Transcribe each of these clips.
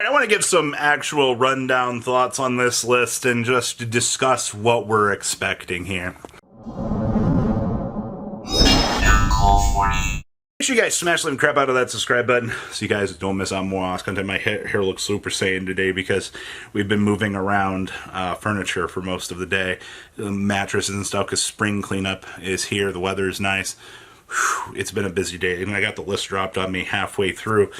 I want to give some actual rundown thoughts on this list and just discuss what we're expecting here. Make sure you guys smash the crap out of that subscribe button so you guys don't miss out on more awesome content. My hair looks Super Saiyan today because we've been moving around furniture for most of the day. Mattresses and stuff because spring cleanup is here. The weather is nice. Whew, it's been a busy day, and I got the list dropped on me halfway through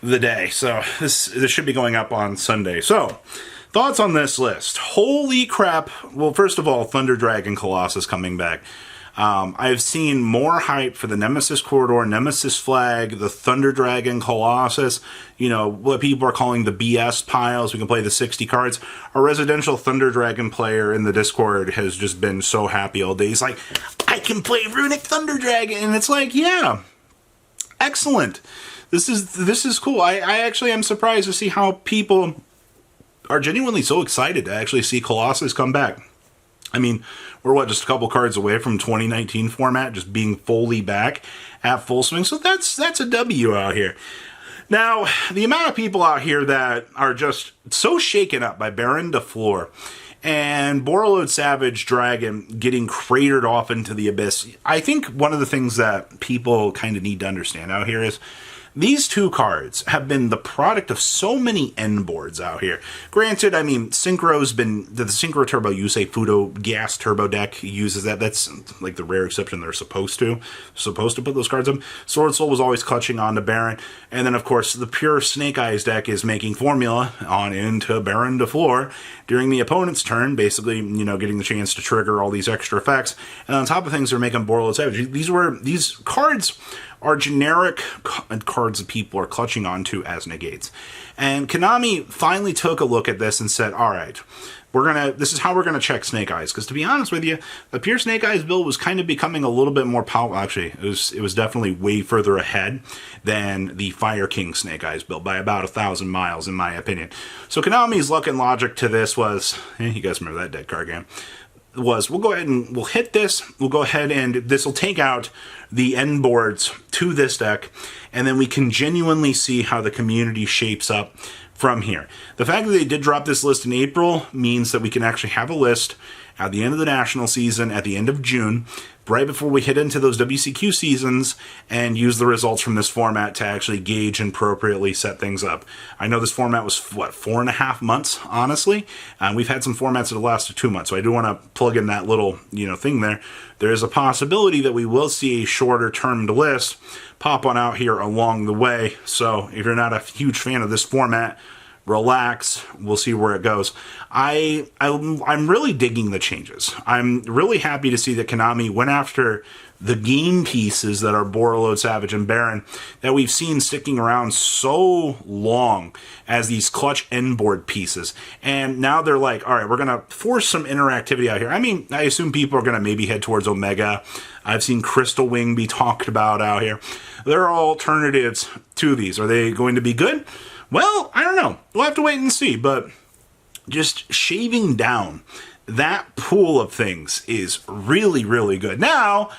the day. So this should be going up on Sunday. So thoughts on this list. Holy crap. Well, first of all, Thunder Dragon Colossus coming back. I've seen more hype for the Nemesis Corridor, Nemesis Flag, the Thunder Dragon Colossus, you know, what people are calling the BS piles. We can play the 60 cards. Our residential Thunder Dragon player in the Discord has just been so happy all day. He's like, I can play Runic Thunder Dragon. And it's like, yeah, excellent. This is cool. I actually am surprised to see how people are genuinely so excited to actually see Colossus come back. I mean, we're just a couple cards away from 2019 format just being fully back at full swing. So that's a W out here. Now, the amount of people out here that are just so shaken up by Baron de Fleur and Borreload Savage Dragon getting cratered off into the abyss. I think one of the things that people kind of need to understand out here is these two cards have been the product of so many end boards out here. Granted, I mean, Synchro's been, the Synchro Turbo use a Fudo Gas Turbo deck uses that. That's like the rare exception they're supposed to put those cards up. Sword Soul was always clutching on to Baron. And then, of course, the pure Snake Eyes deck is making formula on into Baron de Fleur during the opponent's turn, basically, you know, getting the chance to trigger all these extra effects. And on top of things, they're making Borreload Savage. These cards are generic cards that people are clutching onto as negates. And Konami finally took a look at this and said, all right, this is how we're going to check Snake Eyes. Because to be honest with you, the pure Snake Eyes build was kind of becoming a little bit more powerful. Actually, it was definitely way further ahead than the Fire King Snake Eyes build by about 1,000 miles, in my opinion. So Konami's luck and logic to this was, you guys remember that dead card game, was we'll go ahead and we'll hit this. We'll go ahead and this will take out the end boards to this deck, and then we can genuinely see how the community shapes up from here. The fact that they did drop this list in April means that we can actually have a list at the end of the national season, at the end of June, right before we hit into those WCQ seasons, and use the results from this format to actually gauge and appropriately set things up. I know this format was, 4.5 months, honestly? We've had some formats that have lasted 2 months, so I do want to plug in that little, thing there. There is a possibility that we will see a shorter-termed list pop on out here along the way, so if you're not a huge fan of this format, relax, we'll see where it goes. I'm really digging the changes. I'm really happy to see that Konami went after the game pieces that are Borreload, Savage, and Baron that we've seen sticking around so long as these clutch end board pieces. And now they're like, all right, we're going to force some interactivity out here. I mean, I assume people are going to maybe head towards Omega. I've seen Crystal Wing be talked about out here. There are alternatives to these. Are they going to be good? Well, I don't know. We'll have to wait and see, but just shaving down that pool of things is really, really good. Now,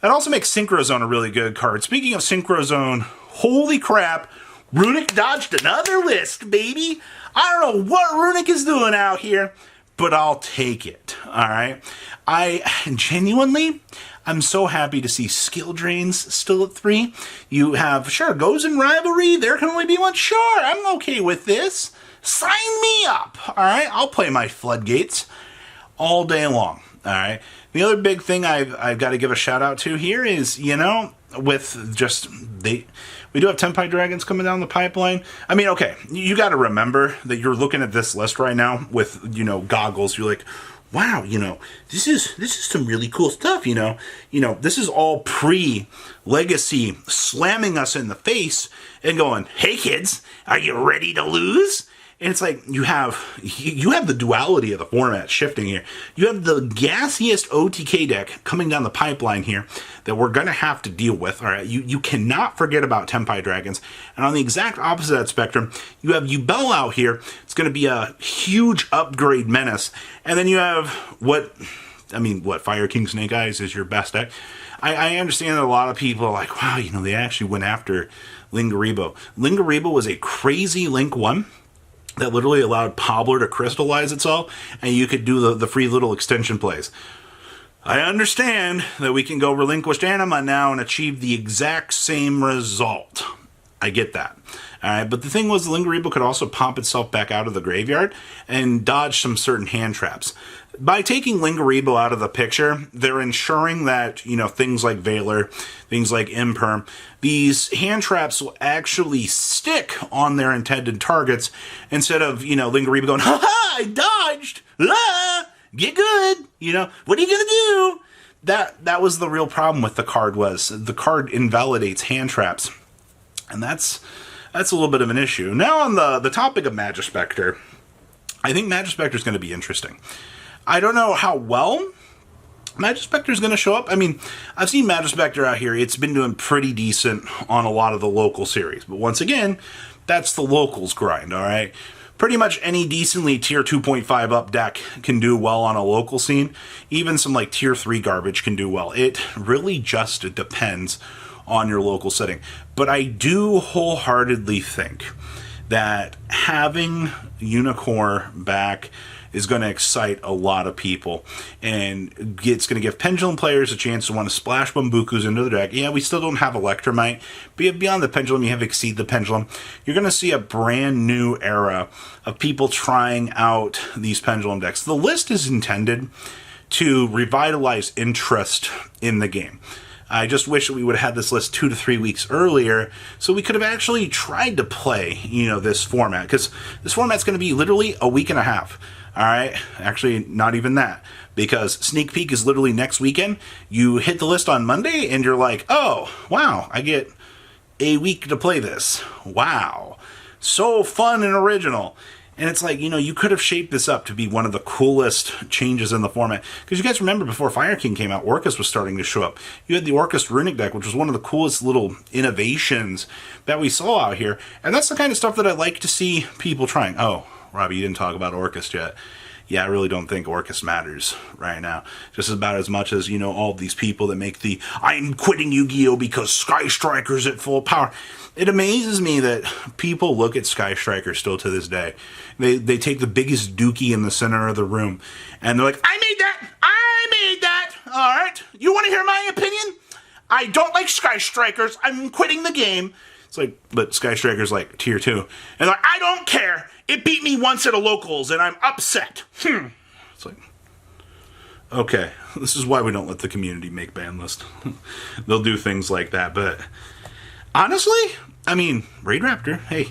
that also makes Synchro Zone a really good card. Speaking of Synchro Zone, holy crap, Runic dodged another list, baby. I don't know what Runic is doing out here, but I'll take it, all right? I'm so happy to see Skill Drains still at 3. You have, sure, Goes in Rivalry. There can only be one. Sure, I'm okay with this. Sign me up. All right, I'll play my Floodgates all day long. All right. The other big thing I've got to give a shout out to here is, with just we do have Tenpai Dragons coming down the pipeline. I mean, okay, you got to remember that you're looking at this list right now with goggles. You're like, wow, this is some really cool stuff, this is all pre-Legacy slamming us in the face and going, hey kids, are you ready to lose? And it's like, you have the duality of the format shifting here. You have the gassiest OTK deck coming down the pipeline here that we're going to have to deal with. All right, you cannot forget about Tenpai Dragons. And on the exact opposite of that spectrum, you have Yubel out here. It's going to be a huge upgrade menace. And then you have what I mean, what, Fire King Snake Eyes is your best deck? I understand that a lot of people are like, wow, they actually went after Linguriboh. Linguriboh was a crazy Link 1 that literally allowed Pobbler to crystallize itself, and you could do the free little extension plays. I understand that we can go Relinquished Anima now and achieve the exact same result. I get that. Alright, but the thing was, Linguriboh could also pop itself back out of the graveyard and dodge some certain hand traps. By taking Linguriboh out of the picture, they're ensuring that, things like Valor, things like Imperm, these hand traps will actually stick on their intended targets instead of, Linguriboh going, ha ha, I dodged! Ah, get good! What are you gonna do? That was the real problem with the card was the card invalidates hand traps. And that's a little bit of an issue. Now on the topic of Magispector, I think Magispector is going to be interesting. I don't know how well Magispector is going to show up. I mean, I've seen Magispector out here. It's been doing pretty decent on a lot of the local series. But once again, that's the locals grind, all right? Pretty much any decently tier 2.5 up deck can do well on a local scene. Even some like tier 3 garbage can do well. It really just depends on your local setting. But I do wholeheartedly think that having Unicorn back is going to excite a lot of people, and it's going to give Pendulum players a chance to want to splash Bambukus into the deck. Yeah, we still don't have Electromite, but beyond the Pendulum, you have Exceed the Pendulum. You're going to see a brand new era of people trying out these Pendulum decks. The list is intended to revitalize interest in the game. I just wish we would have had this list 2 to 3 weeks earlier so we could have actually tried to play, this format. Because this format's going to be literally a week and a half. All right? Actually, not even that. Because Sneak Peek is literally next weekend. You hit the list on Monday and you're like, oh, wow, I get a week to play this. Wow. So fun and original. And it's like, you could have shaped this up to be one of the coolest changes in the format. Because you guys remember before Fire King came out, Orcus was starting to show up. You had the Orcus Runic deck, which was one of the coolest little innovations that we saw out here. And that's the kind of stuff that I like to see people trying. Oh, Robbie, you didn't talk about Orcus yet. Yeah, I really don't think Orcus matters right now. Just about as much as, all these people that make the I'm quitting Yu-Gi-Oh! Because Sky Striker's at full power. It amazes me that people look at Sky Striker still to this day. They take the biggest dookie in the center of the room, and they're like, I made that! Alright, you want to hear my opinion? I don't like Sky Strikers, I'm quitting the game. It's like, but Sky Striker's like tier 2. And like, I don't care, it beat me once at a locals, and I'm upset. It's like, okay, this is why we don't let the community make Banlist. They'll do things like that, but honestly, I mean, Raid Raptor, hey,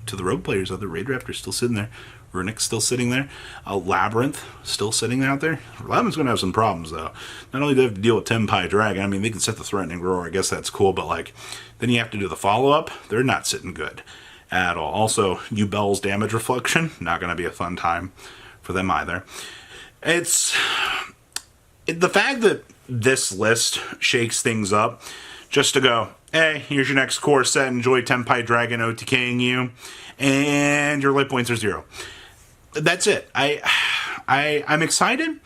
to the rogue players out there, Raid Raptor's still sitting there. Runic's still sitting there. Labyrinth still sitting out there. Labyrinth's going to have some problems, though. Not only do they have to deal with Tenpai Dragon, I mean, they can set the Threatening Roar. I guess that's cool, but, then you have to do the follow-up. They're not sitting good at all. Also, Yubel's Damage Reflection, not going to be a fun time for them either. It's the fact that this list shakes things up just to go, hey, here's your next core set. Enjoy Tenpai Dragon OTKing you, and your life points are 0. That's it. I'm excited.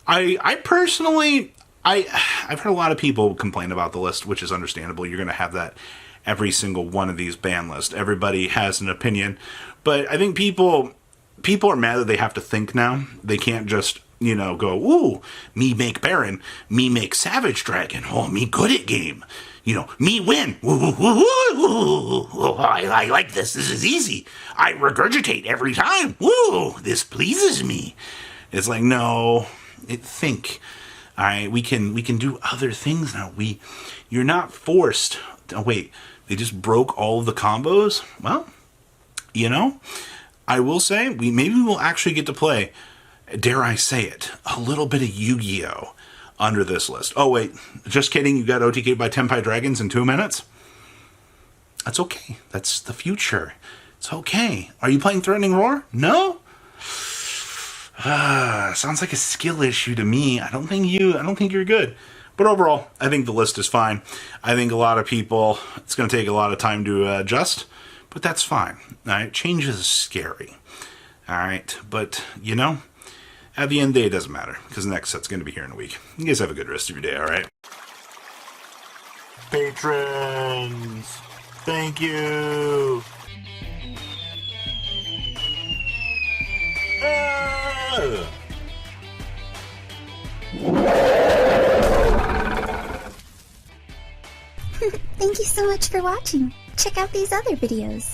I personally, I've heard a lot of people complain about the list, which is understandable. You're going to have that every single one of these ban lists. Everybody has an opinion, but I think people are mad that they have to think now. They can't just go, ooh, me make Baron, me make Savage Dragon, oh, me good at game. Me win. I like this. This is easy. I regurgitate every time. Woo, this pleases me. It's like, no, think. All right, we can do other things now. You're not forced. Oh, wait, they just broke all of the combos? Well, I will say, maybe we'll actually get to play, dare I say it, a little bit of Yu-Gi-Oh! Under this list. Oh, wait, just kidding, you got OTK'd by Tenpai Dragons in 2 minutes? That's okay. That's the future. It's okay. Are you playing Threatening Roar? No? Sounds like a skill issue to me. I don't think you're good. But overall, I think the list is fine. I think a lot of people, it's going to take a lot of time to adjust, but that's fine. All right, change is scary. All right, but At the end of the day, it doesn't matter, because the next set's going to be here in a week. You guys have a good rest of your day, alright? Patrons! Thank you! Thank you so much for watching. Check out these other videos.